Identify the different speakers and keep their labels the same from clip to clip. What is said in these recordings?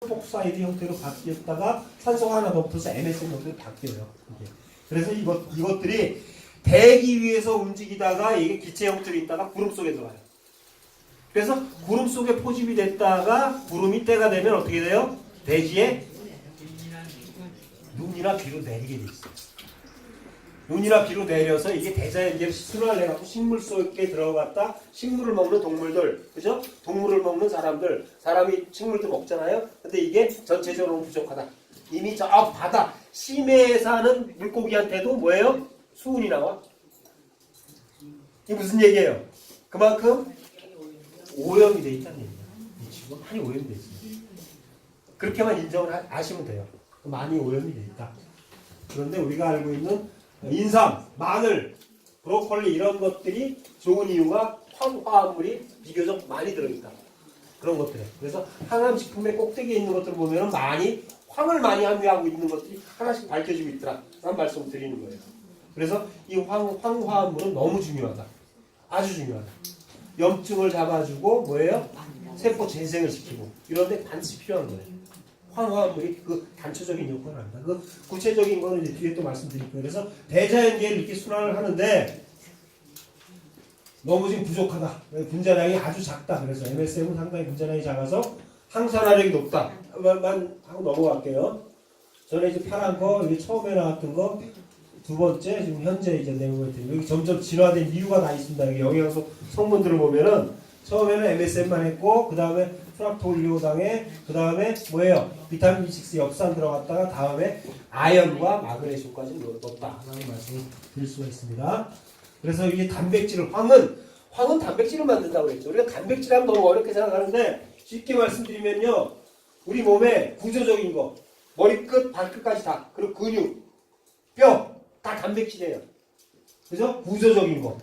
Speaker 1: 복사이드 형태로 바뀌었다가 산소가 하나 더 붙어서 MSM 형태로 바뀌어요. 이게. 그래서 이것들이 대기 위에서 움직이다가 이게 기체 형태로 있다가 구름 속에 들어가요. 그래서 구름 속에 포집이 됐다가 구름이 때가 되면 어떻게 돼요? 대지에 눈이나 비로 내리게 돼 있어요. 눈이나 비로 내려서 이게 대자연계를 순환을 해갖고 식물 속에 들어갔다 식물을 먹는 동물들, 그죠? 동물을 먹는 사람들, 사람이 식물도 먹잖아요. 근데 이게 전체적으로 부족하다. 이미 저 바다, 심해에 사는 물고기한테도 뭐예요? 수은이 나와. 이게 무슨 얘기예요? 그만큼 오염이 돼 있다는 얘기예요. 이 지구가 많이 오염이 돼 있어요. 그렇게만 인정을 하시면 돼요. 많이 오염이 돼 있다. 그런데 우리가 알고 있는 인삼, 마늘, 브로콜리 이런 것들이 좋은 이유가 황화합물이 비교적 많이 들어있다. 그런 것들에. 그래서 항암식품의 꼭대기에 있는 것들을 보면 많이 황을 많이 함유하고 있는 것들이 하나씩 밝혀지고 있더라. 라는 말씀을 드리는 거예요. 그래서 이 황화합물은 너무 중요하다. 아주 중요하다. 염증을 잡아주고 뭐예요? 세포 재생을 시키고 이런데 반드시 필요한 거예요. 황화합물이 그 단초적인 역할을 합니다. 그 구체적인 거는 이제 뒤에 또 말씀드릴 거예요. 그래서 대자연계를 이렇게 순환을 하는데 너무 지금 부족하다. 분자량이 아주 작다. 그래서 MSM은 상당히 분자량이 작아서 항산화력이 높다. 만 하고 넘어갈게요. 전에 이제 파란 거, 여기 처음에 나왔던 거, 두 번째, 지금 현재 이제 내용을 드리고 여기 점점 진화된 이유가 다 있습니다. 여기 영양소 성분들을 보면은 처음에는 MSM만 했고, 그 다음에 프락토올리고당에, 그 다음에 뭐예요? 비타민 B6 엽산 들어갔다가 다음에 아연과 마그네슘까지 넣었다라는 말씀을 드릴 수가 있습니다. 그래서 이게 단백질을 황은 단백질을 만든다고 그랬죠. 우리가 단백질 하면 너무 어렵게 생각하는데 쉽게 말씀드리면요, 우리 몸에 구조적인 거, 머리끝, 발끝까지 다, 그리고 근육, 뼈 다 단백질이에요. 그죠? 구조적인 거.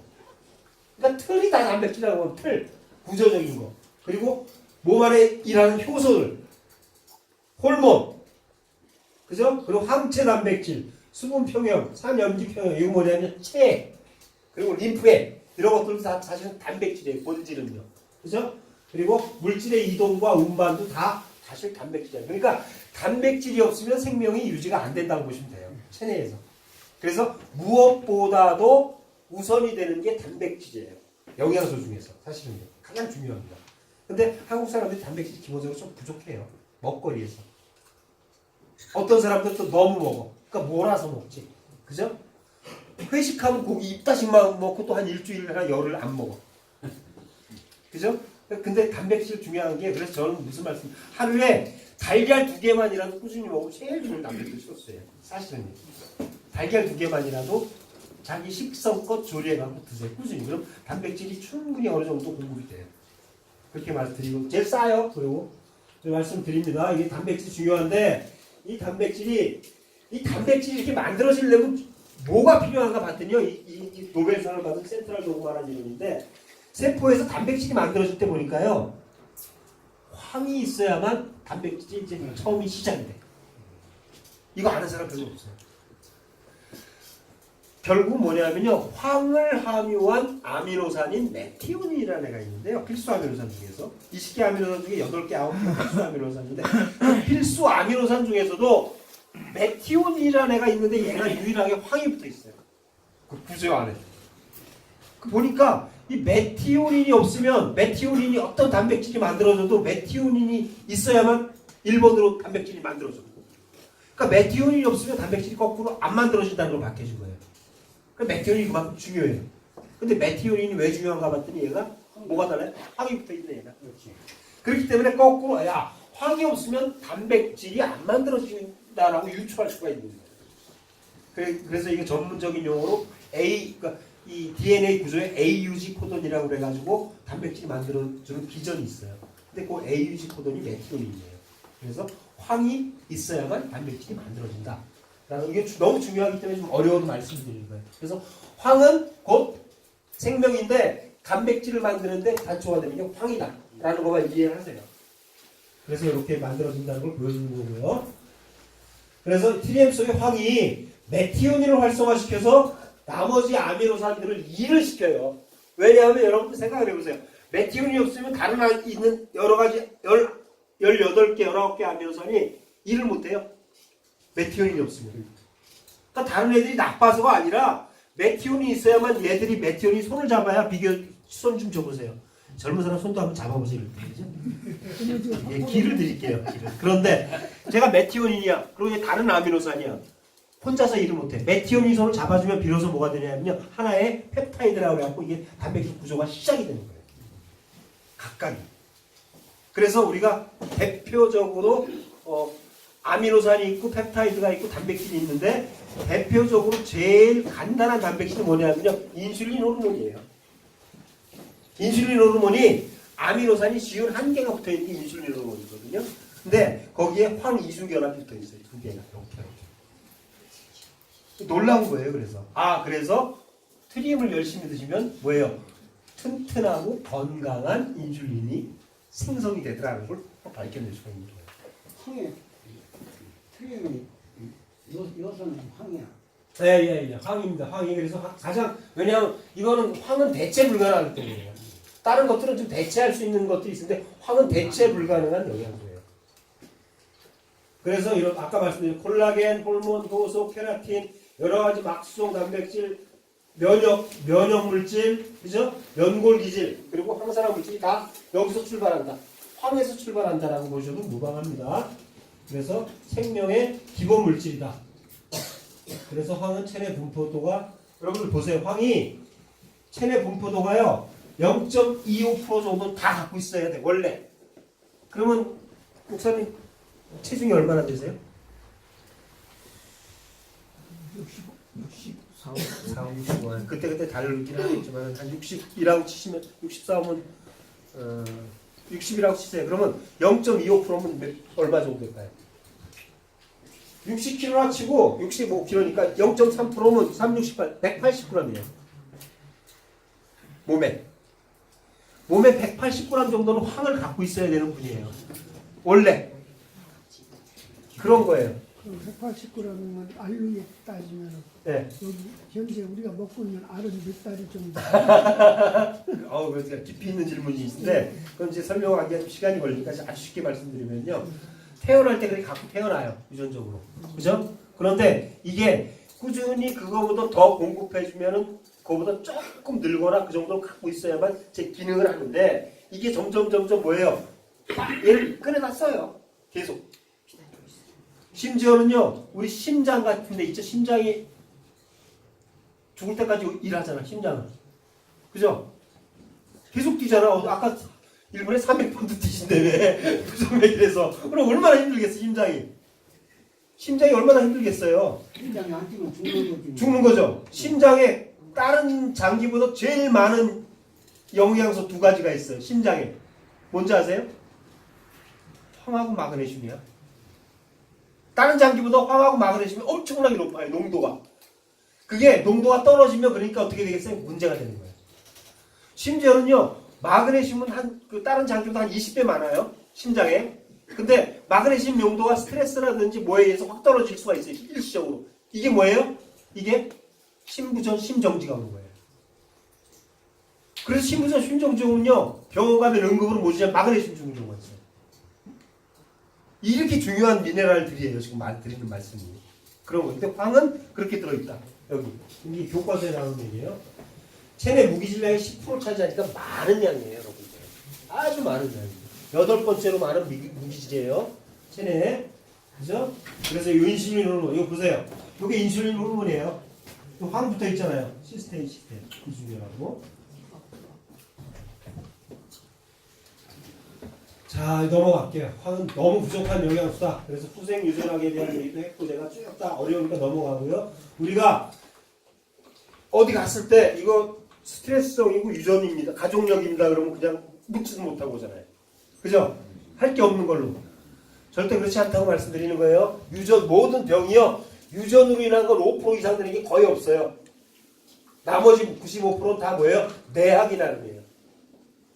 Speaker 1: 그러니까 틀이 다 단백질이라고 하면 틀, 구조적인 거. 그리고 몸 안에 일하는 효소들, 호르몬, 그죠? 그리고 항체 단백질, 수분 평형, 산염기 평형, 이거 뭐냐면 체, 그리고 림프액 이런 것들도 다 사실은 단백질이에요. 본질은요, 그죠? 그리고 물질의 이동과 운반도 다 사실 단백질이에요. 그러니까 단백질이 없으면 생명이 유지가 안 된다고 보시면 돼요. 체내에서. 그래서 무엇보다도 우선이 되는 게 단백질이에요. 영양소 중에서 사실은 가장 중요합니다. 근데 한국 사람들이 단백질이 기본적으로 좀 부족해요. 먹거리에서. 어떤 사람들 또 너무 먹어. 그러니까 몰아서 먹지. 그죠? 회식하면 고기 입다식만 먹고 또 한 일주일이나 열흘 안 먹어. 그죠? 근데 단백질 중요한 게, 그래서 저는 무슨 말씀, 하루에 달걀 2개만이라도 꾸준히 먹으면 제일 좋은 단백질 소스예요. 사실은. 달걀 2개만이라도 자기 식성껏 조리해갖고 드세요. 꾸준히. 그럼 단백질이 충분히 어느 정도 공급이 돼요. 그렇게 말씀드리고, 제일 싸요. 그리고 말씀드립니다. 이게 단백질이 중요한데, 이 단백질이 이렇게 만들어지려면 뭐가 필요한가 봤더니요, 이 노벨상을 받은 센트럴 도그마라는 이론인데, 세포에서 단백질이 만들어질 때 보니까요, 황이 있어야만 단백질이 이제 처음이 시작이 돼. 이거 아는 사람 별로 없어요. 결국 뭐냐면요, 황을 함유한 아미노산인 메티오닌이라는 애가 있는데요. 필수 아미노산 중에서 20개 아미노산 중에 8개, 9개 필수 아미노산인데, 그 필수 아미노산 중에서도 메티오닌이라는 애가 있는데 얘가 유일하게 황이 붙어 있어요. 그 구조 안에. 그 보니까 이 메티오닌이 없으면, 메티오닌이 어떤 단백질이 만들어져도 메티오닌이 있어야만 1번으로 단백질이 만들어져. 그러니까 메티오닌이 없으면 단백질이 거꾸로 안 만들어진다는 걸 밝혀진 거예요. 그러니까 메티오닌이 그만큼 중요해요. 근데 메티오닌이 왜 중요한가 봤더니 얘가 뭐가 달라요? 황이 붙어 있네, 얘가. 그렇기 때문에 거꾸로, 야, 황이 없으면 단백질이 안 만들어진다라고 유추할 수가 있는 거예요. 그래서 이게 전문적인 용어로 그러니까 이 DNA 구조에 AUG 코돈이라고 그래가지고 단백질이 만들어주는 기전이 있어요. 근데 그 AUG 코돈이 메티오닌이에요. 그래서 황이 있어야만 단백질이 만들어진다. 이게 너무 중요하기 때문에 좀 어려워도 말씀드리는 거예요. 그래서 황은 곧 생명인데 단백질을 만드는데 단초가 되는 게 황이다 라는 것만 이해를 하세요. 그래서 이렇게 만들어진다는 걸 보여주는 거고요. 그래서 트리엠 속의 황이 메티오닌을 활성화시켜서 나머지 아미노산들을 일을 시켜요. 왜냐하면 여러분들 생각을 해보세요. 메티오닌이 없으면 다른 있는 여러 가지 18개, 19개 아미노산이 일을 못해요. 메티오닌이 없으면. 그러니까 다른 애들이 나빠서가 아니라 메티오닌이 있어야만 얘들이 메티오닌 손을 잡아야 비교 손 좀 줘보세요. 젊은 사람 손도 한번 잡아보세요. 그죠? 예, 기를 드릴게요. 기를. 그런데 제가 메티오닌이야. 그리고 얘 다른 아미노산이야. 혼자서 일을 못해. 메티오닌 손을 잡아주면 비로소 뭐가 되냐면요. 하나의 펩타이드라고 해갖고 이게 단백질 구조가 시작이 되는 거예요. 각각이. 그래서 우리가 대표적으로 아미노산이 있고 펩타이드가 있고 단백질이 있는데 대표적으로 제일 간단한 단백질이 뭐냐면요. 인슐린 호르몬이에요. 인슐린 호르몬이 아미노산이 지운 한 개가 붙어있는 게 인슐린 호르몬이거든요. 근데 거기에 황이중결합이 붙어있어요. 두 개가. 이렇게. 놀라운 거예요. 그래서 트림을 열심히 드시면 뭐예요? 튼튼하고 건강한 인슐린이 생성이 되더라는 걸 밝혀낼 수가 있는 거예요.
Speaker 2: 황해 트림이 요소는 황이야.
Speaker 1: 예. 황입니다. 황이. 그래서 가장, 왜냐하면 이거는 황은 대체 불가능하기 때문이에요. 다른 것들은 좀 대체할 수 있는 것들이 있는데 황은 대체 불가능한 영양소예요. 그래서 이런 아까 말씀드린 콜라겐, 호르몬, 효소, 케라틴, 여러 가지 막수종 단백질, 면역 물질, 그죠? 연골 기질, 그리고 항산화 물질이 다 여기서 출발한다. 황에서 출발한다라고 보셔도 무방합니다. 그래서 생명의 기본 물질이다. 그래서 황은 체내 분포도가, 여러분들 보세요. 황이 체내 분포도가요 0.25% 정도 다 갖고 있어야 돼 원래. 그러면 목사님 체중이 얼마나 되세요? 64, 65. 그때 다르긴 하겠지만 한 60이라고 치시면 64면 60이라고 치세요. 그러면 0.25%면 얼마 정도 될까요? 60kg라 치고 65kg니까 0.3%면 3, 68, 180g이에요. 몸에 180g 정도는 황을 갖고 있어야 되는 분이에요. 원래 그런 거예요.
Speaker 3: 그럼 180g이면 알로 따지면
Speaker 1: 네.
Speaker 3: 여기 현재 우리가 먹고 있는 알은 몇 달이 정도?
Speaker 1: 그래서 깊이 있는 질문이신데 그건 이제 설명하기가 좀 시간이 걸리니까 아주 쉽게 말씀드리면요. 태어날 때 그렇게 갖고 태어나요. 유전적으로. 그죠? 그런데 이게 꾸준히 그거보다 더 공급해주면은 그거보다 조금 늘거나 그 정도는 갖고 있어야만 제 기능을 하는데 이게 점점 뭐예요? 얘를 꺼내놨어요. 계속. 심지어는요. 우리 심장 같은 데 있죠. 심장이 죽을 때까지 일하잖아. 심장은. 그죠? 계속 뛰잖아. 아까 1분에 300펀드 뛰신다며. 부정맥이라서. 그럼 얼마나 힘들겠어. 심장이 얼마나 힘들겠어요.
Speaker 2: 심장이 안 뛰면 죽는 거지.
Speaker 1: 죽는 거죠. 심장에 다른 장기보다 제일 많은 영양소 두 가지가 있어요. 심장에. 뭔지 아세요? 황하고 마그네슘이야. 다른 장기보다 황하고 마그네슘이 엄청나게 높아요. 농도가. 그게 농도가 떨어지면 그러니까 어떻게 되겠어요? 문제가 되는 거예요. 심지어는요. 마그네슘은 다른 장기보다 한 20배 많아요. 심장에. 근데 마그네슘 용도가 스트레스라든지 뭐에 의해서 확 떨어질 수가 있어요. 일시적으로. 이게 뭐예요? 이게 심부전, 심정지가 오는 거예요. 그래서 심부전, 심정지 오면요. 병원 가면 응급으로 모시면 마그네슘 주는 경우가 있어요. 이렇게 중요한 미네랄들이에요. 지금 드리는 말씀이. 그런 거. 근데 황은 그렇게 들어있다. 여기. 이게 교과서에 나오는 얘기예요. 체내 무기질량의 10% 차지하니까 많은 양이에요. 여러분들. 아주 많은 양이에요. 8번째로 많은 무기질이에요. 체내에. 그죠? 그래서 이 인슐린 호르몬. 이거 보세요. 이게 인슐린 호르몬이에요. 황 붙어 있잖아요. 시스테인. 이중결하고. 자, 넘어갈게요. 황은 너무 부족한 영양소다. 그래서 후생 유전학에 대한 얘기도 했고 제가 쭉 다 어려우니까 넘어가고요. 우리가 어디 갔을 때 이거 스트레스성이고 유전입니다. 가족력입니다. 그러면 그냥 묻지도 못하고 오잖아요. 그죠? 할 게 없는 걸로. 절대 그렇지 않다고 말씀드리는 거예요. 모든 병이요. 유전으로 인한 건 5% 이상 되는 게 거의 없어요. 나머지 95%는 다 뭐예요? 내학이 나름이에요.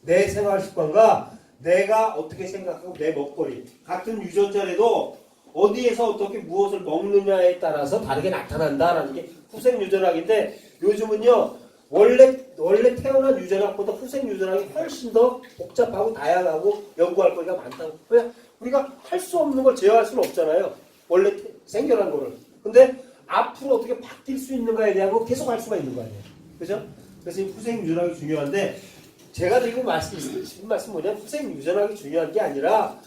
Speaker 1: 내 생활 습관과 내가 어떻게 생각하고 내 먹거리. 같은 유전자라도 어디에서 어떻게 무엇을 먹느냐에 따라서 다르게 나타난다라는 게 후생 유전학인데 요즘은요. 원래 태어난 유전학보다 후생 유전학이 훨씬 더 복잡하고 다양하고 연구할 거리가 많다고. 왜? 우리가 할 수 없는 걸 제어할 수는 없잖아요. 원래 생겨난 거를. 근데 앞으로 어떻게 바뀔 수 있는가에 대한 거 계속 할 수가 있는 거 아니에요. 그죠? 그래서 이 후생 유전학이 중요한데 제가 드리고 싶은 말씀 뭐냐면 후생 유전학이 중요한 게 아니라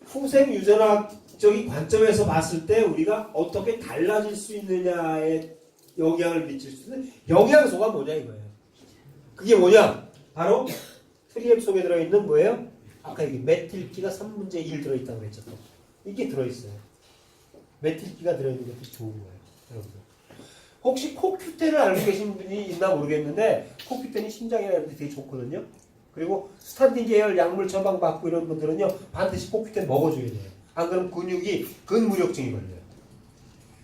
Speaker 1: 후생 유전학적인 관점에서 봤을 때 우리가 어떻게 달라질 수 있느냐에 영향을 미칠 수 있는 영양소가 뭐냐 이거예요. 그게 뭐냐? 바로 트리엠 속에 들어있는 뭐예요? 아까 여기 메틸기가 3분의 1 들어있다고 그랬죠. 또. 이게 들어있어요. 메틸기가 들어있는 것도 좋은 거예요. 여러분들. 혹시 코큐텐을 알고 계신 분이 있나 모르겠는데 코큐텐이 심장에 되게 좋거든요. 그리고 스탄딘 계열 약물 처방 받고 이런 분들은요 반드시 코큐텐 먹어줘야 돼요. 안 그러면 근육이 근무력증이 걸려요.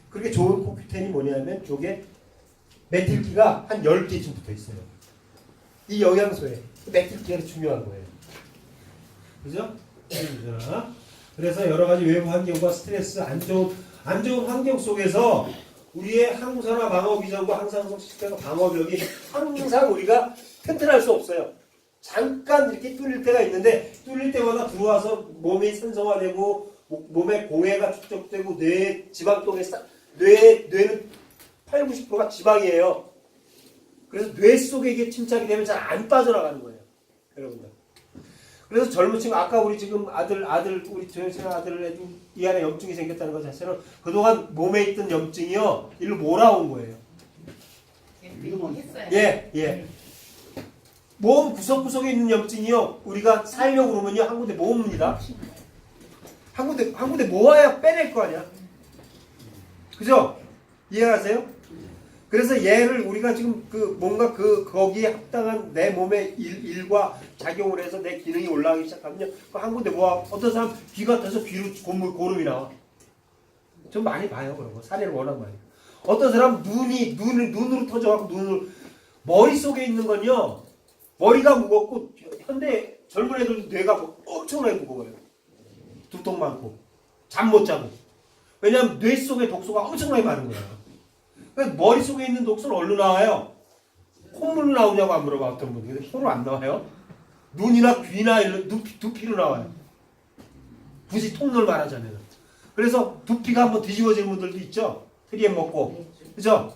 Speaker 1: 그렇게 좋은 코큐텐이 뭐냐면 요게 메틸기가 한 10개쯤 붙어 있어요. 이 영양소에 메틸기가 중요한 거예요. 그죠? 그래서 여러 가지 외부 환경과 스트레스, 안 좋은 환경 속에서 우리의 항산화 방어 기전과 항상성 시스템과 방어력이 항상 우리가 튼튼할 수 없어요. 잠깐 이렇게 뚫릴 때가 있는데 뚫릴 때마다 들어와서 몸이 산성화되고 몸에 공해가 축적되고 뇌 지방동에 뇌는 80~90%가 지방이에요. 그래서 뇌 속에 이게 침착이 되면 잘 안 빠져나가는 거예요. 여러분들. 그래서 젊은 친구 아까 우리 지금 우리 조영생 아들에 이 안에 염증이 생겼다는 것 자체는 그동안 몸에 있던 염증이요 일로 몰아온 거예요. 예. 몸 구석구석에 있는 염증이요 우리가 살려고 그러면요 한 군데 모읍니다. 한 군데 모아야 빼낼 거 아니야. 그죠? 이해하세요? 그래서 얘를 우리가 지금 뭔가 거기에 합당한 내 몸의 일과 작용을 해서 내 기능이 올라가기 시작하면요. 한 군데 모아. 어떤 사람 귀 같아서 귀로 고름이 나와. 좀 많이 봐요, 그런 거. 사례를 워낙 많이. 어떤 사람 눈으로 터져갖고 머릿속에 있는 건요. 머리가 무겁고, 현대 젊은 애들도 뇌가 엄청나게 무거워요. 두통 많고. 잠 못 자고. 왜냐하면 뇌 속에 독소가 엄청나게 많은 거예요. 머릿속에 있는 독소는 어디로 나와요? 콧물로 나오냐고 안 물어봐 어떤 분이. 코로 안 나와요. 눈이나 귀나 두피로 나와요. 굳이 통로를 말하자면. 그래서 두피가 한번 뒤집어지는 분들도 있죠. 트리엠 먹고. 그죠?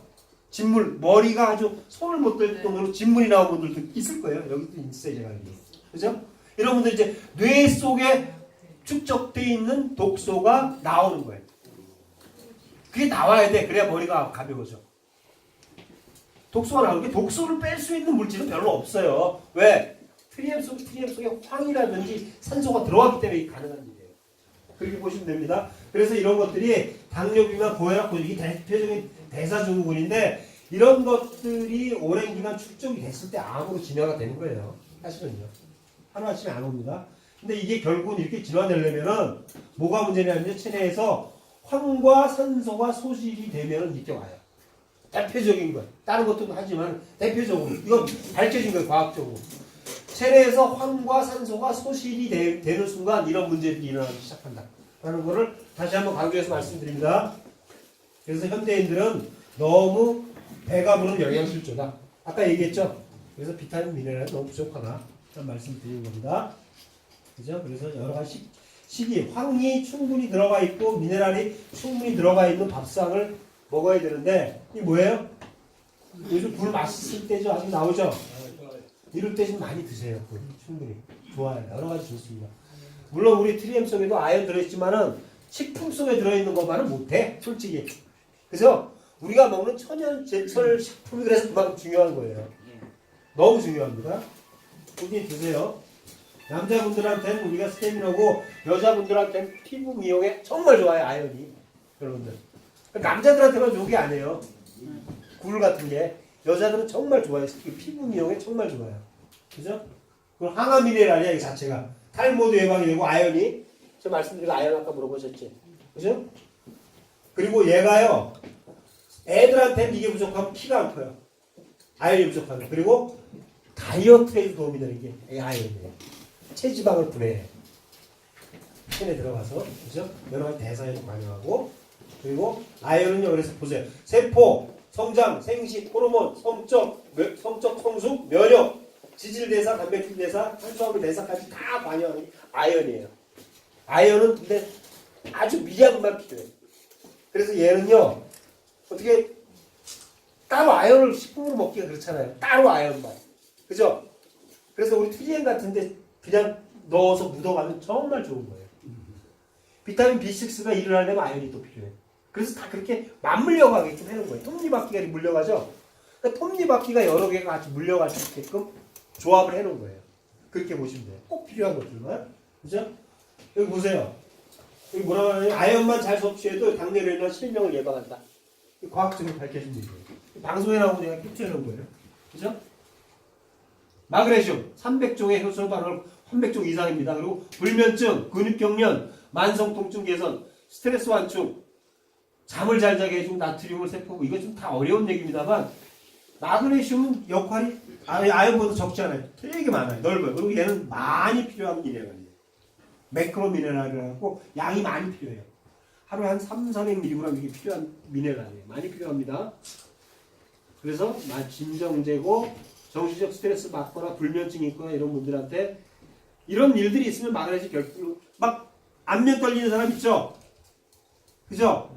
Speaker 1: 진물, 머리가 아주 손을 못 댈 정도로 진물이 나온 분들도 있을 거예요. 여기도 있어요, 제가 알기로. 그죠? 이런 분들 이제 뇌 속에 축적되어 있는 독소가 나오는 거예요. 그게 나와야 돼. 그래야 머리가 가벼워져. 독소가 나오는 게 독소를 뺄 수 있는 물질은 별로 없어요. 왜? 트리엠 속에 황이라든지 산소가 들어왔기 때문에 이게 가능한 일이에요. 그렇게 보시면 됩니다. 그래서 이런 것들이 당뇨비나 고혈압, 이게 대표적인 대사증후군인데 이런 것들이 오랜 기간 축적이 됐을 때 암으로 진화가 되는 거예요. 사실은요. 하루아침에 안 옵니다. 근데 이게 결국은 이렇게 진화되려면은 뭐가 문제냐면요. 체내에서 황과 산소가 소실이 되면 이렇게 와요. 대표적인 거. 다른 것도 하지만 대표적으로. 이건 밝혀진 거예요. 과학적으로. 체내에서 황과 산소가 소실이 되는 순간 이런 문제들이 일어나기 시작한다. 라는 거를 다시 한번 강조해서 말씀드립니다. 그래서 현대인들은 너무 배가 부른 영양실조다. 아까 얘기했죠? 그래서 비타민, 미네랄이 너무 부족하다. 라는 말씀 드리는 겁니다. 그죠? 그래서 여러 가지 식이, 황이 충분히 들어가 있고 미네랄이 충분히 들어가 있는 밥상을 먹어야 되는데 이게 뭐예요? 요즘 굴 맛있을 때죠. 아직 나오죠? 이럴 때 좀 많이 드세요. 굴. 충분히. 좋아요. 여러 가지 좋습니다. 물론 우리 트리엠 속에도 아연 들어있지만은 식품 속에 들어있는 것만은 못해. 솔직히. 그죠? 우리가 먹는 천연 제철 식품이 그래서 그만큼 중요한 거예요. 너무 중요합니다. 꾸준히 드세요. 남자분들한테는 우리가 스테미너고 여자분들한테는 피부 미용에 정말 좋아요. 아연이. 여러분들. 남자들한테만 좋은 게 아니에요. 굴 같은 게. 여자들은 정말 좋아요. 피부 미용에 정말 좋아요. 그죠? 그리고 항암 미네랄이야. 이 자체가. 탈모도 예방이 되고 아연이. 제가 말씀드린 아연 아까 물어보셨지. 그죠? 그리고 얘가요. 애들한테는 이게 부족하면 키가 안 커요. 아연이 부족하면. 그리고 다이어트에도 도움이 되는 게 아연이에요. 체지방을 분해해. 체내 들어가서. 그죠? 여러 가지 대사에도 관여하고. 그리고 아연은요. 그래서 보세요. 세포, 성장, 생식, 호르몬, 성적 성숙, 면역, 지질대사, 단백질 대사, 탄수화물 대사까지 다 관여하는 게 아연이에요. 아연은 근데 아주 미약만 필요해. 그래서 얘는요 어떻게 따로 아연을 식품으로 먹기가 그렇잖아요. 따로 아연만. 그죠? 그래서 우리 트리엠 같은데 그냥 넣어서 묻어가면 정말 좋은 거예요. 비타민 B6가 일을 하려면 아연이 또 필요해. 그래서 다 그렇게 맞물려 가게끔 하는 거예요. 톱니바퀴가 물려가죠. 그러니까 톱니바퀴가 여러 개가 같이 물려갈 수 있게끔 조합을 해놓은 거예요. 그렇게 보시면 돼요. 꼭 필요한 것들만. 그죠? 여기 보세요. 여기 뭐라고 하냐면 아연만 잘 섭취해도 당뇨로 실명을 예방한다. 과학적으로 밝혀진 얘기예요. 방송에 나오고 내가 캡처해놓은 거예요. 그죠? 마그네슘 300종의 효소 반응 300종 이상입니다. 그리고 불면증, 근육경련, 만성통증 개선, 스트레스 완충, 잠을 잘 자게 해주고 나트륨을 세포고 이거 좀 다 어려운 얘기입니다만 마그네슘은 역할이 아연보다 적지 않아요. 되게 많아요. 넓어요. 그리고 얘는 많이 필요한 미네랄이에요. 매크로 미네랄이라고 양이 많이 필요해요. 하루에 한 300~400mg 이게 필요한 미네랄이에요. 많이 필요합니다. 그래서 진정제고 정신적 스트레스 받거나 불면증이 있거나 이런 분들한테 이런 일들이 있으면 마그네슘 결핍으로 막 안면 떨리는 사람 있죠? 그죠?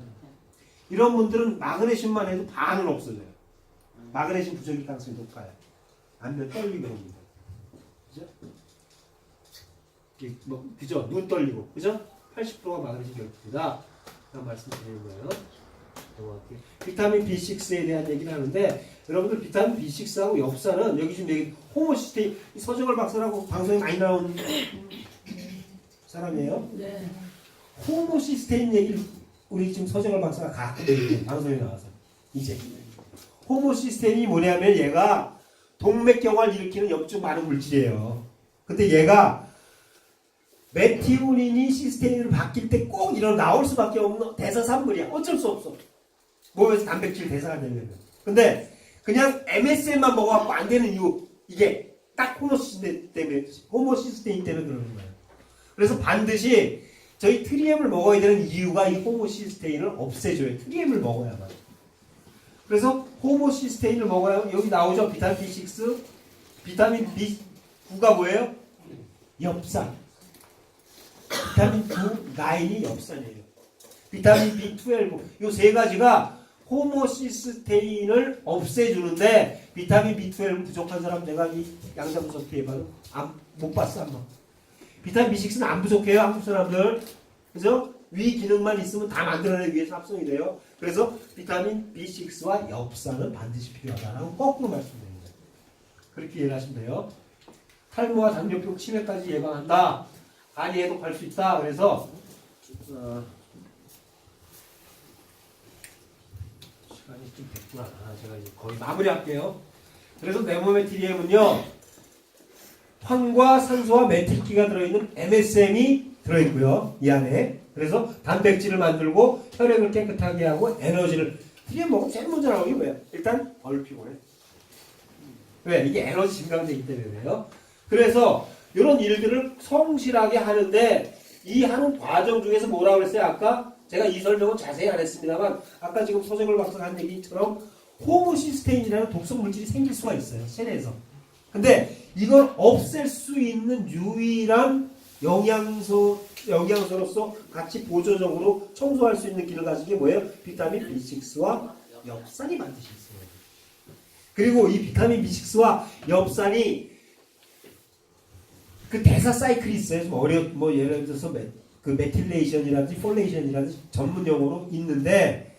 Speaker 1: 이런 분들은 마그네슘만 해도 반은 없어져요. 마그네슘 부족일 가능성이 높아요. 안면 떨리고 그런 분들. 그죠? 그죠? 눈 떨리고. 그죠? 80%가 마그네슘 결핍이다. 라는 말씀 드리는 거예요. 넘어갈게요. 비타민 B6에 대한 얘기를 하는데 여러분들 비타민 B6하고 엽산은 여기 지금 얘기 호모시스테인 서정월 박사라고 방송에 많이 나온 사람이에요.
Speaker 3: 네.
Speaker 1: 호모시스테인 얘기를 우리 지금 서정월 박사가 가끔 얘기해요. 방송에 나와서 이제 호모시스테인이 뭐냐면 얘가 동맥경화를 일으키는 염증 많은 물질이에요. 근데 얘가 메티오닌이 시스테인으로 바뀔 때 꼭 나올 수밖에 없는 대사산물이야. 어쩔 수 없어. 몸에서 단백질 대사가 되려면. 근데 그냥 MSM만 먹어갖고 안 되는 이유 이게 딱 호모시스테인 때문에 그러는 거예요. 그래서 반드시 저희 트리엠을 먹어야 되는 이유가 이 호모시스테인을 없애줘요. 트리엠을 먹어야만. 그래서 호모시스테인을 먹어야 여기 나오죠. 비타민 B6, 비타민 B9가 뭐예요? 엽산. 비타민 9, 9이 엽산이에요. 비타민 B12, 이 세 가지가 호모시스테인을 없애주는데 비타민 B12 부족한 사람 내가 이 양자분석 해봐도 못 봤어 한 번. 비타민 B6는 안 부족해요 한국 사람들. 그죠? 위 기능만 있으면 다 만들어내기 위해서 합성이 돼요. 그래서 비타민 B6와 엽산은 반드시 필요하다라고 거꾸로 말씀드립니다. 그렇게 이해를 하시면 돼요. 탈모와 당뇨병 치매까지 예방한다. 간이 해독할 수 있다. 그래서 시간이 좀 됐구나. 제가 이제 거의 마무리할게요. 그래서 내 몸의 TDM은요. 황과 산소와 메틸기가 들어있는 MSM이 들어있고요. 이 안에. 그래서 단백질을 만들고 혈액을 깨끗하게 하고 에너지를 TDM 먹으면 제일 먼저 나오는 게 뭐예요? 일단 덜 피곤해. 왜? 이게 에너지 증강제이기 때문에요. 그래서 이런 일들을 성실하게 하는데 이 하는 과정 중에서 뭐라고 그랬어요? 아까 제가 이 설명은 자세히 안 했습니다만 아까 지금 서정걸 박사가 한 얘기처럼 호모시스테인이라는 독성 물질이 생길 수가 있어요. 체내에서. 근데 이걸 없앨 수 있는 유일한 영양소로서 같이 보조적으로 청소할 수 있는 기능을 가진 게 뭐예요? 비타민 B6와 엽산이 반드시 있어요. 그리고 이 비타민 B6와 엽산이 그 대사 사이클이 있어요. 좀 예를 들어서 그 메틸레이션이라든지 폴레이션이라든지 전문 용어로 있는데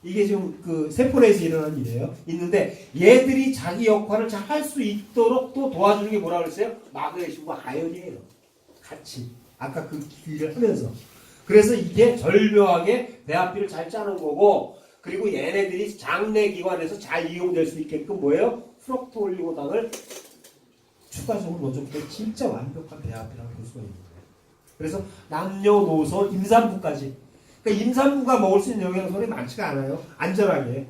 Speaker 1: 이게 지금 그 세포 내에서 일어나는 일이에요. 있는데 얘들이 자기 역할을 잘 할 수 있도록 또 도와주는 게 뭐라 그랬어요? 마그네슘과 아연이에요. 같이. 아까 그 기를 하면서. 그래서 이게 절묘하게 배합비를 잘 짜는 거고 그리고 얘네들이 장내기관에서 잘 이용될 수 있게끔 뭐예요? 프럭토올리고당을 추가적으로 넣어준 게 진짜 완벽한 배합이라고 볼 수가 있는 거예요. 그래서 남녀노소 임산부까지. 그러니까 임산부가 먹을 수 있는 영양소는 많지가 않아요. 안전하게.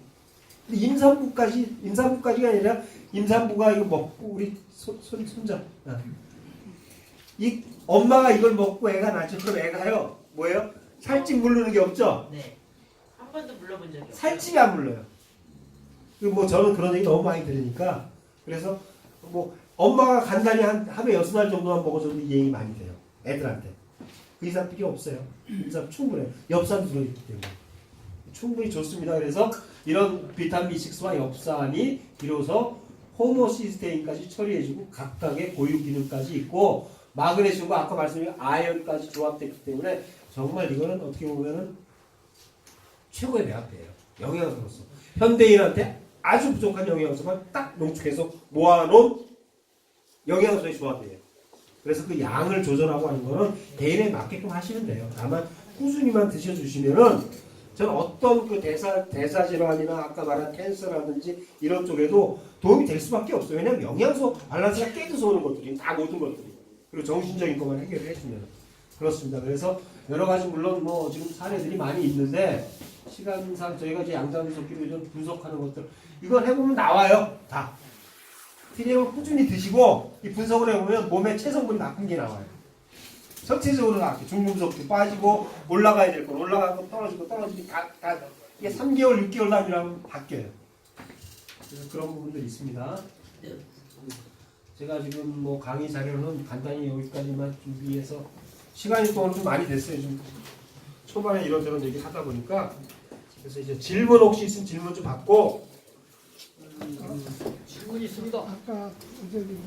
Speaker 1: 근데 임산부까지가 아니라 임산부가 이거 먹고 우리 손자. 이 엄마가 이걸 먹고 애가 낳죠. 그럼 애가요. 뭐예요? 살ጭ 물르는 게 없죠?
Speaker 4: 네. 한 번도 물러본 적이 없어요.
Speaker 1: 살집이 안 물러요. 그리고 저는 그런 얘기 너무 많이 들으니까 그래서 엄마가 간단히 하루에 6날 정도만 먹어줘도 이 얘기 많이 돼요. 애들한테. 그 이상 필요 없어요. 그 이상 충분해요. 엽산 들어있기 때문에. 충분히 좋습니다. 그래서 이런 비타민 B6와 엽산이 비로소 호모시스테인까지 처리해주고 각각의 고유 기능까지 있고 마그네슘과 아까 말씀드린 아연까지 조합됐기 때문에 정말 이거는 어떻게 보면은 최고의 배합이에요. 영양소로서. 현대인한테 아주 부족한 영양소만 딱 농축해서 모아놓은 영양소의 조합이에요. 그래서 그 양을 조절하고 하는 거는 개인에 맞게끔 하시면 돼요. 다만 꾸준히만 드셔주시면은 저는 어떤 그 대사 질환이나 아까 말한 캔서라든지 이런 쪽에도 도움이 될 수밖에 없어요. 왜냐하면 영양소 밸런스가 깨져서 오는 것들이 다 모든 것들이 그리고 정신적인 것만 해결을 해주면 그렇습니다. 그래서 여러 가지 물론 뭐 지금 사례들이 많이 있는데 시간상 저희가 이제 양자분석기로 좀 분석하는 것들 이걸 해보면 나와요. 다. 트리엠을 꾸준히 드시고 이 분석을 해보면 몸에 체성분이 나쁜 게 나와요. 전체적으로 나왔죠. 중금속도 빠지고 올라가야 될 건 올라가고 떨어지고 다 이게 3개월, 6개월 단위라면 바뀌어요. 그래서 그런 부분들이 있습니다. 제가 지금 뭐 강의 자료는 간단히 여기까지만 준비해서 시간이 또 좀 많이 됐어요. 좀 초반에 이런저런 얘기 하다 보니까 그래서 이제 질문 혹시 있으면 질문 좀 받고
Speaker 2: 질문 있습니다.
Speaker 3: 아까 저기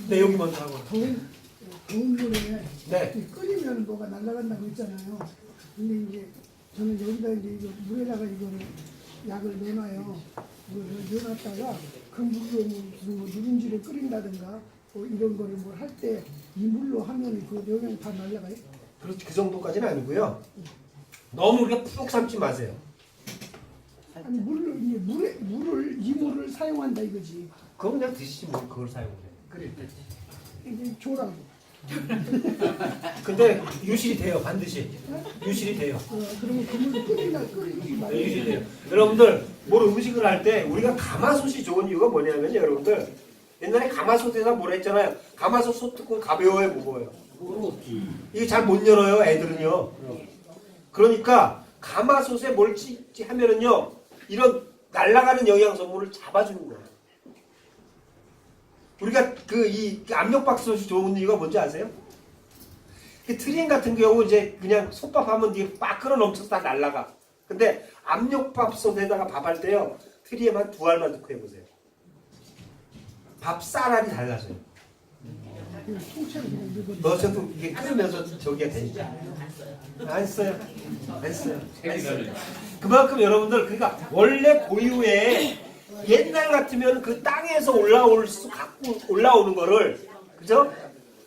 Speaker 1: 네 여기 먼저 하고
Speaker 3: 더운 물에
Speaker 1: 네.
Speaker 3: 끓이면 뭐가 날아간다고 했잖아요. 근데 이제 저는 여기다 이제 이거 물에다가 이거를 약을 내놔요. 이걸 넣어놨다가 그 물로 무슨 뭐 누룽지를 끓인다든가 뭐 이런 거를 뭘 할 때 이 물로 하면 그 영양 다 날아가요?
Speaker 1: 그렇지 그 정도까지는 아니고요. 너무 그렇게 푹 삶지 마세요.
Speaker 3: 아니 물을 이 물을 사용한다 이거지.
Speaker 1: 그건 그냥 드시지 뭐 그걸 사용해. 끓일 때.
Speaker 3: 이게 조라고.
Speaker 1: 근데 유실이 돼요 반드시. 유실이 돼요.
Speaker 3: 그러면 그 물을 끓이지 말고.
Speaker 1: 유실이 돼요. 여러분들 뭘 음식을 할 때 우리가 가마솥이 좋은 이유가 뭐냐면요 여러분들 옛날에 가마솥에다 뭘 했잖아요. 가마솥 소뚜껑 가벼워요 무거워요?
Speaker 2: 무겁지.
Speaker 1: 이게 잘 못 열어요 애들은요. 그러니까 가마솥에 뭘 하면은요 이런 날아가는 영양소물을 잡아주는 거예요. 우리가 이 압력밥솥이 좋은 이유가 뭔지 아세요? 트리엔 같은 경우 이제 그냥 솥밥하면 이게 빡 끓어 넘쳐서 다 날아가. 근데 압력밥솥에다가 밥할 때요 트리엔 한 2알만 넣고 해보세요. 밥 쌀알이 달라져요.
Speaker 3: 통째로 그냥 넣어버리고.
Speaker 1: 넣어서도 이게 끓으면서 저기가 되니까. 안 써요. 그만큼 여러분들 그러니까 원래 고유의 옛날 같으면 그 땅에서 갖고 올라오는 거를 그죠?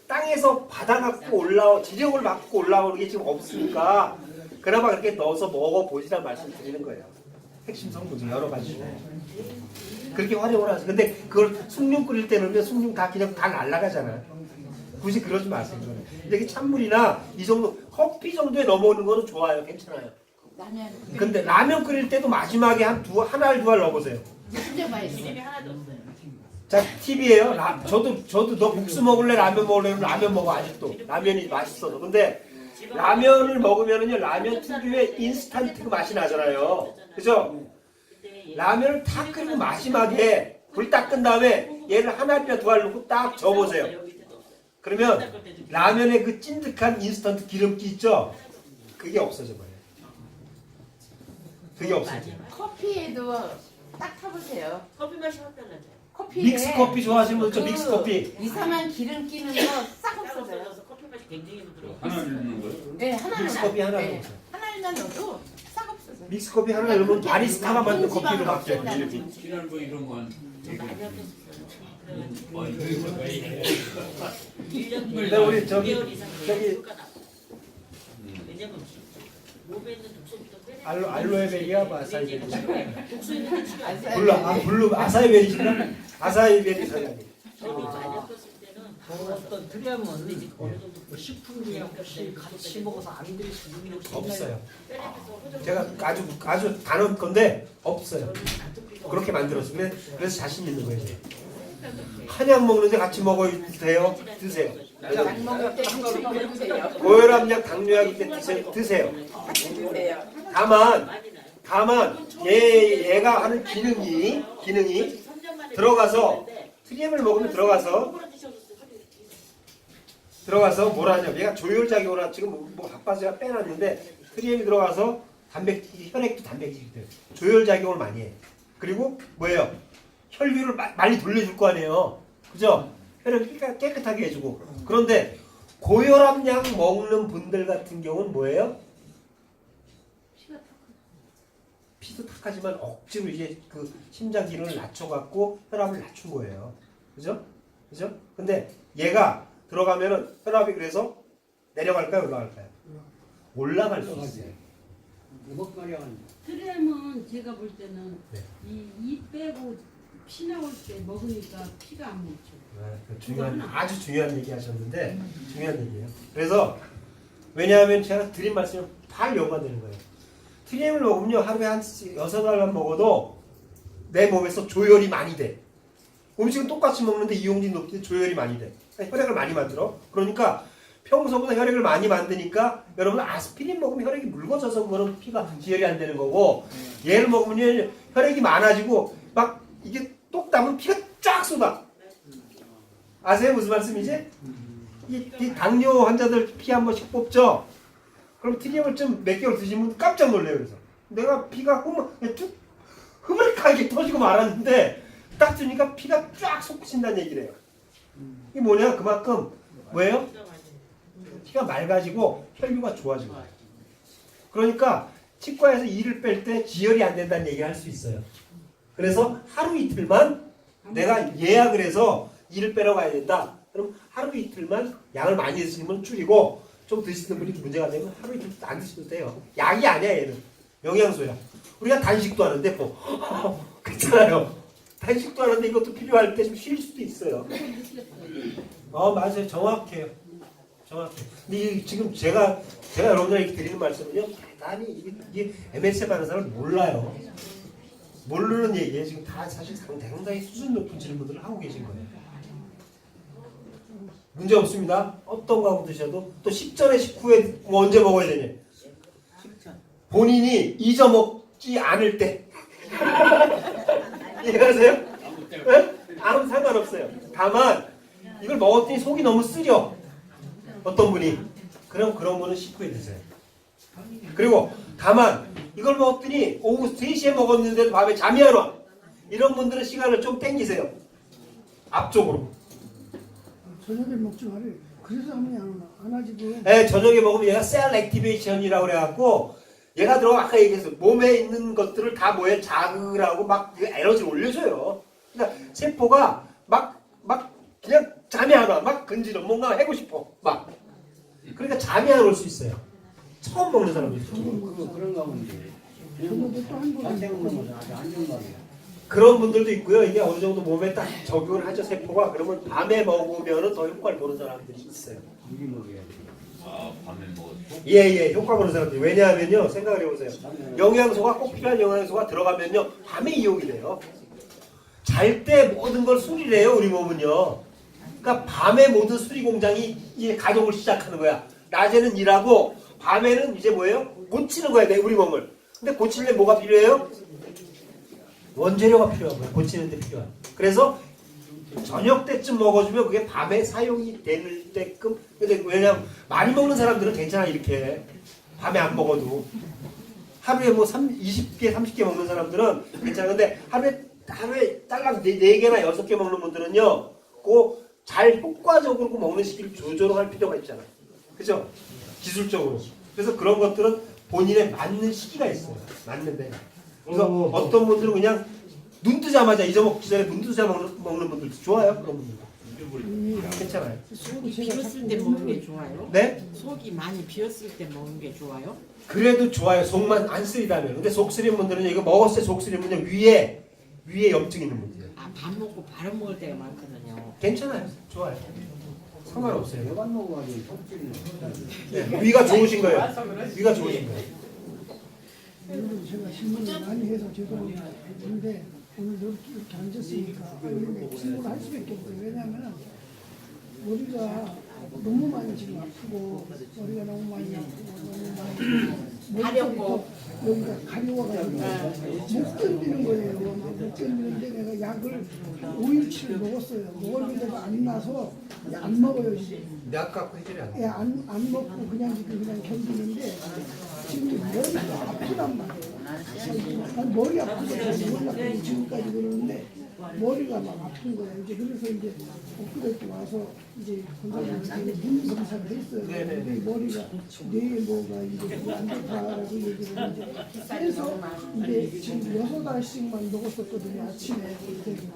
Speaker 1: 땅에서 받아갖고 지력을 받고 올라오는 게 지금 없으니까 그나마 그렇게 넣어서 먹어보시라는 말씀 드리는 거예요. 핵심 성분들 여러 가지. 그렇게 활용을 하세요. 근데 그걸 숭늉 끓일 때 넣으면 숭늉 다 그냥 다 날아가잖아요. 굳이 그러지 마세요. 이거는. 근데 이게 찬물이나 이 정도 커피 정도에 넘어오는 거는 좋아요. 괜찮아요. 근데 라면 끓일 때도 마지막에 한 알 2알 넣어보세요.
Speaker 4: 기름이 하나도 없어요.
Speaker 1: 자, 팁이에요. 저도 너 국수 먹을래? 라면 먹을래? 라면 먹어, 아직도. 라면이 맛있어서. 근데 라면을 먹으면은요, 라면 특유의 인스턴트 그 맛이 나잖아요. 그죠? 라면을 다 끓이고 마지막에 불 딱 끈 다음에 얘를 1알이나 2알 넣고 딱 저어보세요. 그러면 라면의 그 찐득한 인스턴트 기름기 있죠? 그게 없어져 버려요. 그게 없어져.
Speaker 5: 커피에도 딱 타보세요.
Speaker 4: 커피 맛이 확 달라져요.
Speaker 5: 커피에
Speaker 1: 믹스 커피 좋아하시는 분, 저 믹스 커피.
Speaker 5: 이상한 기름 끼는 거 싹 없어져요.
Speaker 4: 없어져서 커피 맛이 굉장히 부드러워.
Speaker 6: 하나를 넣는 거예요?
Speaker 5: 네, 하나는
Speaker 1: 믹스 커피 하나
Speaker 5: 네,
Speaker 1: 넣으세요.
Speaker 5: 하나만 넣어도 싹 없어져요.
Speaker 1: 믹스 커피 하나 넣으면 바리스타가 만든 커피로 바뀌어요.
Speaker 6: 지난 뭐 이런 거 한.
Speaker 4: 많이 없었어요.
Speaker 6: 뭐 이거 왜 이래?
Speaker 4: 1년
Speaker 1: 근데 우리
Speaker 4: 6개월 이상
Speaker 1: 저기
Speaker 4: 효과가 나와요. 왜냐면 몸에 있는 독소부터 빼내.
Speaker 1: 알로에베리아 아사이베리.
Speaker 4: 독소 있는 데 치료 안 돼요.
Speaker 1: 블루 아사이베리인가? 아사이베리 사장님.
Speaker 4: 저도 많이 아팠을 때는
Speaker 2: 어떤 트리암은
Speaker 4: 어느 정도
Speaker 2: 뭐 식품이랑 혹시 같이 먹어서 안 될 수 있는 게 혹시
Speaker 1: 없어요.
Speaker 4: 빼내서 호전.
Speaker 1: 제가 아주 단언 건데 없어요. 그렇게 만들었으면 그래서 자신 있는 거예요. 한약 먹는데 같이 먹어도 돼요? 드세요.
Speaker 5: 약 먹을 때 같이 먹어도 돼요.
Speaker 1: 고혈압약, 당뇨약일 때 드세요.
Speaker 5: 같이 드세요.
Speaker 1: 다만 얘가 하는 기능이 들어가서 트리엠을 먹으면 들어가서 들어가서 뭘 하냐? 얘가 조혈작용을 지금 뭐 바빠서 제가 빼놨는데 트리엠이 들어가서 혈액도 단백질이 돼요. 조혈작용을 많이 해. 그리고 뭐예요? 혈류를 많이 돌려줄 거 아니에요. 그죠? 혈액을 깨끗하게 해주고. 그런데 고혈압약 먹는 분들 같은 경우는 뭐예요? 피도 탁하지만 억지로 이제 그 심장 기능을 낮춰갖고 혈압을 낮춘 거예요. 그죠? 그죠? 근데 얘가 들어가면은 혈압이 그래서 내려갈까요? 올라갈까요? 올라갈 수 있어요.
Speaker 7: 트렘은 제가 볼 때는
Speaker 1: 네.
Speaker 7: 이 빼고 피 나올 때 먹으니까 피가 안 멈춰.
Speaker 1: 아주 중요한 얘기 하셨는데 중요한 얘기예요. 그래서 왜냐하면 제가 드린 말씀이 다 연관되는 거예요. 트리엠을 먹으면요 하루에 한 6알만 먹어도 내 몸에서 조혈이 많이 돼. 음식은 똑같이 먹는데 이용진 높을 때 조혈이 많이 돼. 그러니까 혈액을 많이 만들어. 그러니까 평소보다 혈액을 많이 만드니까 여러분 아스피린 먹으면 혈액이 묽어져서 그런 피가 지혈이 안 되는 거고 얘를 먹으면 혈액이 많아지고 막 이게 똑 따면 피가 쫙 쏟아. 아세요 무슨 말씀이지? 이 당뇨 환자들 피 한 번씩 뽑죠. 그럼 트리엠을 좀 몇 개월 드시면 깜짝 놀래요. 그래서 내가 피가 흐물하게 터지고 말았는데 딱 주니까 피가 쫙 솟구친다는 얘기를 해요. 이게 뭐냐? 그만큼 뭐예요? 피가 맑아지고 혈류가 좋아지고. 그러니까 치과에서 이를 뺄 때 지혈이 안 된다는 얘기를 할 수 있어요. 그래서 하루 이틀만 내가 예약을 해서 이를 빼러 가야 된다. 그럼 하루 이틀만 양을 많이 드시면 줄이고 좀 드시는 분이 문제가 되면 하루 이틀 안 드셔도 돼요. 약이 아니야 얘는. 영양소야. 우리가 단식도 하는데 뭐 그렇잖아요. 단식도 하는데 이것도 필요할 때 좀 쉴 수도 있어요. 맞아요. 정확해요. 정확해요. 근데 지금 제가 여러분들에게 드리는 말씀은요. 대단히 이게 MSM 하는 사람을 몰라요. 모르는 얘기예요. 지금 다 사실 상당히 수준 높은 질문들을 하고 계신 거예요. 문제 없습니다. 어떤 거 하고 드셔도 또 식전에 식후에 뭐 언제 먹어야 되냐. 본인이 잊어먹지 않을 때. 이해하세요? 네? 아무 상관없어요. 다만 이걸 먹었더니 속이 너무 쓰려. 어떤 분이. 그럼 그런 분은 식후에 드세요. 그리고 다만 이걸 먹었더니 오후 3시에 먹었는데도 밤에 잠이 안 와. 이런 분들은 시간을 좀 땡기세요. 앞쪽으로.
Speaker 3: 저녁에 먹지 말아요. 그래서 잠이 안 와지고.
Speaker 1: 네, 저녁에 먹으면 얘가 셀 액티베이션이라고 그래갖고 얘가 들어가 아까 얘기했어요. 몸에 있는 것들을 다 뭐에 자극을 하고 막 에너지를 올려줘요. 그러니까 세포가 막 그냥 잠이 안 와. 막 근질러. 뭔가 하고 싶어. 막. 그러니까 잠이 안 올 수 있어요. 처음 먹는 사람들이.
Speaker 8: 그런가 본데.
Speaker 3: 저녁에 또한 번.
Speaker 8: 안 먹는 것은 아주 안정감이야.
Speaker 1: 그런 분들도 있고요. 이게 어느 정도 몸에 딱 적용을 하죠, 세포가. 그러면 밤에 먹으면 더 효과를 보는 사람들이 있어요.
Speaker 8: 미리 먹어야 돼.
Speaker 6: 밤에 먹었어?
Speaker 1: 예, 효과 보는 사람들이. 왜냐하면요, 생각을 해보세요. 영양소가 꼭 필요한 영양소가 들어가면요, 밤에 이용이 돼요. 잘 때 모든 걸 수리를 해요, 우리 몸은요. 그러니까 밤에 모든 수리 공장이 이제 가동을 시작하는 거야. 낮에는 일하고, 밤에는 이제 뭐예요? 고치는 거야, 우리 몸을. 근데 고치려면 뭐가 필요해요? 원재료가 필요하고요. 고치는 데 필요한. 그래서 저녁 때쯤 먹어주면 그게 밤에 사용이 될 때끔. 근데 왜냐면 많이 먹는 사람들은 괜찮아. 이렇게 밤에 안 먹어도 하루에 뭐 20개 30개 먹는 사람들은 괜찮은데 하루에 딸랑 4개나 6개 먹는 분들은요, 그 잘 효과적으로 먹는 시기를 조절할 필요가 있잖아요. 그죠? 기술적으로. 그래서 그런 것들은 본인에 맞는 시기가 있어요. 맞는 데가. 그래서 어떤 분들은 그냥 눈 뜨자마자 잊어먹기 전에 눈 뜨자마자 먹는 분들도 좋아요. 그런 분들도. 괜찮아요.
Speaker 9: 속이 비었을 때 먹는 게 좋아요?
Speaker 1: 네?
Speaker 9: 속이 많이 비었을 때 먹는 게 좋아요?
Speaker 1: 그래도 좋아요. 속만 안 쓰리다면. 근데 속 쓰린 분들은 이거 먹었을 때 속 쓰리면 위에 염증 있는 분들이에요.
Speaker 9: 밥 먹고 바로 먹을 때가 많거든요.
Speaker 1: 괜찮아요. 좋아요. 상관없어요.
Speaker 8: 배만 먹어가지고 속질이
Speaker 1: 네, 위가 좋으신 거예요. 위가 좋으신 거예요.
Speaker 3: 오늘 제가 신문을 많이 해서 죄송한데 오늘 이렇게 앉았으니까 이렇게 신고를 할 수밖에 없어요. 왜냐하면 머리가 너무 많이 지금 아프고 머리가 너무 많이 아프고 너무 많이
Speaker 5: 가렵고.
Speaker 3: 여기가 가려워가지고 못 견디는 거예요. 못 견디는데 내가 약을 5일치를 먹었어요. 먹었는데도 안 나서 안 먹어요 이제.
Speaker 1: 약 갖고 해결이 안 돼.
Speaker 3: 예, 안 먹고 그냥 지금 그냥 견디는데 지금 머리가 아프단 말이에요. 난 머리 아픈 거 몰랐거든요. 지금까지 그러는데 머리가 막 아픈 거예요. 이제 그래서 이제 엊그저께 와서 이제 권사님한테 눈 검사를 했어요. 근데 이 머리가 뇌에 뭐가 이제 안 좋다라고 얘기를 이제 해서 이제 지금 6알씩만 먹었었거든요. 아침에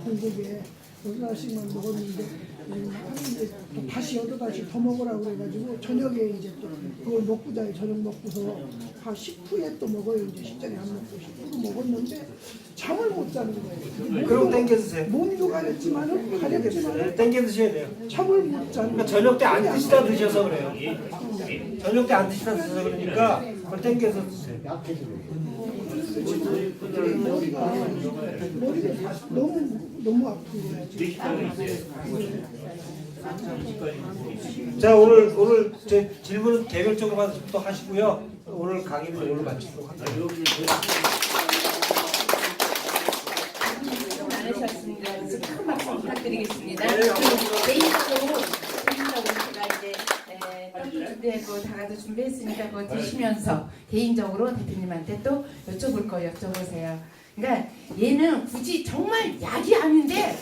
Speaker 3: 공복에 6알씩만 먹었는데 하는데 또 다시 8알씩 더 먹으라고 그래가지고 저녁에 이제 또 그걸 먹고 자요. 저녁 먹고서 한 10후에 또 먹어요. 이제 식전에 안 먹고 10후로 먹었는데 잠을 못 자는 거예요.
Speaker 1: 그럼 땡겨 드세요.
Speaker 3: 몸도 가렵지만은
Speaker 1: 땡겨 드셔야 돼요.
Speaker 3: 잠을 못 자는
Speaker 1: 그러니까 저녁 때 안 드시다 드셔서 그래요. 저녁 때 안 드시다 드셔서 그러니까 그걸 땡겨서 드세요.
Speaker 3: 머리가 너무 아픈 거예요.
Speaker 1: 자 오늘 제 질문은 개별적으로 또 하시고요. 오늘 강의는 오늘 마치도록 하겠습니다.
Speaker 5: 많으셨습니다. 그래서 큰 박수 부탁드리겠습니다. 개인적으로 제가 이제 떡도 준비하고 다가도 준비했으니까 그거 드시면서 개인적으로 대표님한테 또 여쭤볼 거 여쭤보세요. 그러니까 얘는 굳이 정말 약이 아닌데